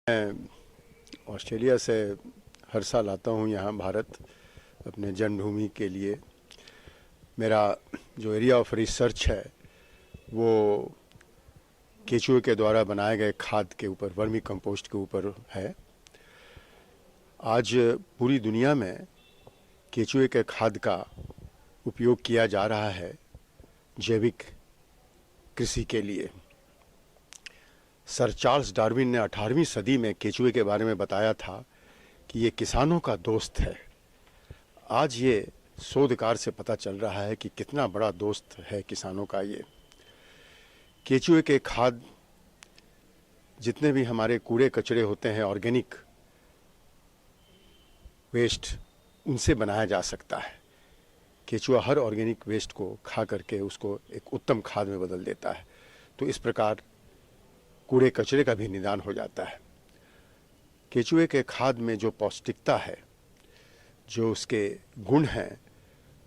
मैं ऑस्ट्रेलिया से हर साल आता हूँ यहाँ भारत अपने जन्मभूमि के लिए। मेरा जो एरिया ऑफ रिसर्च है वो केचुए के द्वारा बनाए गए खाद के ऊपर, वर्मी कंपोस्ट के ऊपर है। आज पूरी दुनिया में केचुए के खाद का उपयोग किया जा रहा है जैविक कृषि के लिए। सर चार्ल्स डार्विन ने 18वीं सदी में केचुए के बारे में बताया था कि ये किसानों का दोस्त है। आज ये शोधकार से पता चल रहा है कि कितना बड़ा दोस्त है किसानों का ये। केचुए के खाद जितने भी हमारे कूड़े कचरे होते हैं, ऑर्गेनिक वेस्ट, उनसे बनाया जा सकता है। केचुआ हर ऑर्गेनिक वेस्ट को खा करके उसको एक उत्तम खाद में बदल देता है। तो इस प्रकार कूड़े कचरे का भी निदान हो जाता है। केचुए के खाद में जो पौष्टिकता है, जो उसके गुण हैं,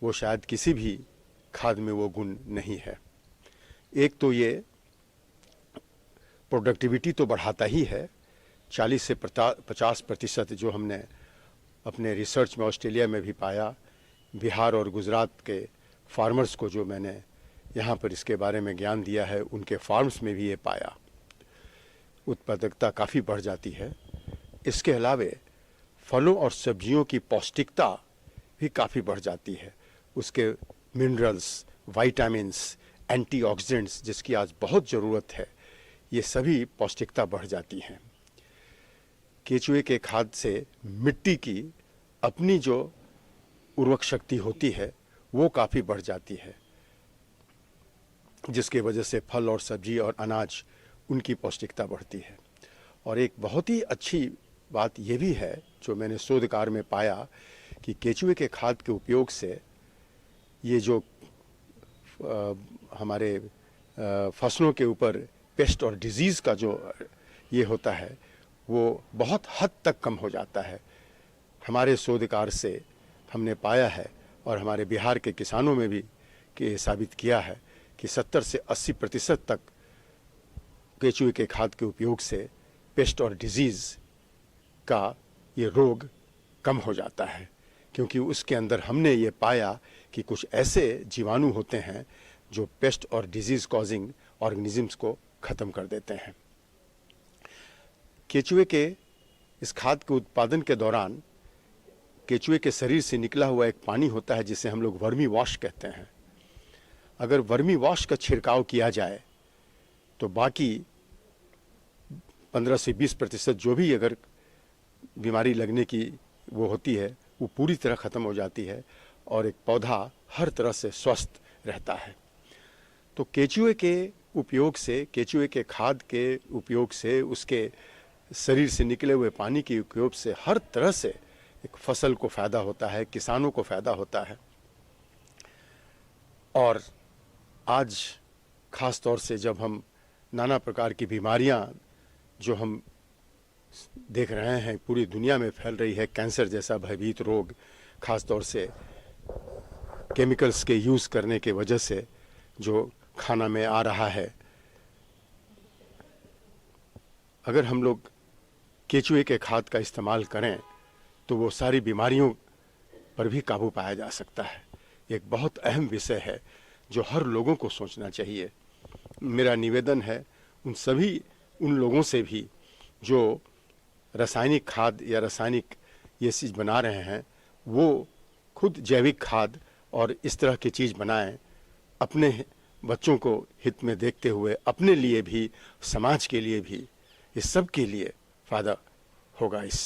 वो शायद किसी भी खाद में वो गुण नहीं है। एक तो ये प्रोडक्टिविटी तो बढ़ाता ही है। 40 से 50% जो हमने अपने रिसर्च में ऑस्ट्रेलिया में भी पाया, बिहार और गुजरात के फार्मर्स को जो मैंने यहाँ पर इसके बारे में ज्ञान दिया है, उनके फार्म्स में भी ये पाया। उत्पादकता काफ़ी बढ़ जाती है। इसके अलावे फलों और सब्जियों की पौष्टिकता भी काफ़ी बढ़ जाती है। उसके मिनरल्स, विटामिन्स, एंटीऑक्सीडेंट्स जिसकी आज बहुत ज़रूरत है, ये सभी पौष्टिकता बढ़ जाती हैं। केचुए के खाद से मिट्टी की अपनी जो उर्वरक शक्ति होती है वो काफ़ी बढ़ जाती है, जिसकी वजह से फल और सब्जी और अनाज उनकी पौष्टिकता बढ़ती है। और एक बहुत ही अच्छी बात ये भी है जो मैंने शोधकार में पाया कि केचुए के खाद के उपयोग से ये जो हमारे फसलों के ऊपर पेस्ट और डिजीज़ का जो ये होता है वो बहुत हद तक कम हो जाता है। हमारे शोधकार से हमने पाया है और हमारे बिहार के किसानों में भी कि साबित किया है कि 70 से 80% तक केचुए के खाद के उपयोग से पेस्ट और डिजीज़ का ये रोग कम हो जाता है, क्योंकि उसके अंदर हमने ये पाया कि कुछ ऐसे जीवाणु होते हैं जो पेस्ट और डिजीज़ कॉजिंग ऑर्गेनिजम्स को ख़त्म कर देते हैं। केचुए के इस खाद के उत्पादन के दौरान केचुए के शरीर से निकला हुआ एक पानी होता है जिसे हम लोग वर्मी वॉश कहते हैं। अगर वर्मी वॉश का छिड़काव किया जाए तो बाकी 15 से 20% जो भी अगर बीमारी लगने की वो होती है वो पूरी तरह ख़त्म हो जाती है और एक पौधा हर तरह से स्वस्थ रहता है। तो केचुए के उपयोग से, केचुए के खाद के उपयोग से, उसके शरीर से निकले हुए पानी के उपयोग से हर तरह से एक फसल को फ़ायदा होता है, किसानों को फ़ायदा होता है। और आज ख़ास तौर से जब हम नाना प्रकार की बीमारियां जो हम देख रहे हैं पूरी दुनिया में फैल रही है, कैंसर जैसा भयभीत रोग, ख़ास तौर से केमिकल्स के यूज़ करने के वजह से जो खाना में आ रहा है, अगर हम लोग केचुए के खाद का इस्तेमाल करें तो वो सारी बीमारियों पर भी काबू पाया जा सकता है। एक बहुत अहम विषय है जो हर लोगों को सोचना चाहिए। मेरा निवेदन है उन लोगों से भी जो रासायनिक खाद या रासायनिक ये चीज़ बना रहे हैं, वो खुद जैविक खाद और इस तरह की चीज़ बनाएं, अपने बच्चों को हित में देखते हुए, अपने लिए भी, समाज के लिए भी, इस सब के लिए फ़ायदा होगा। इस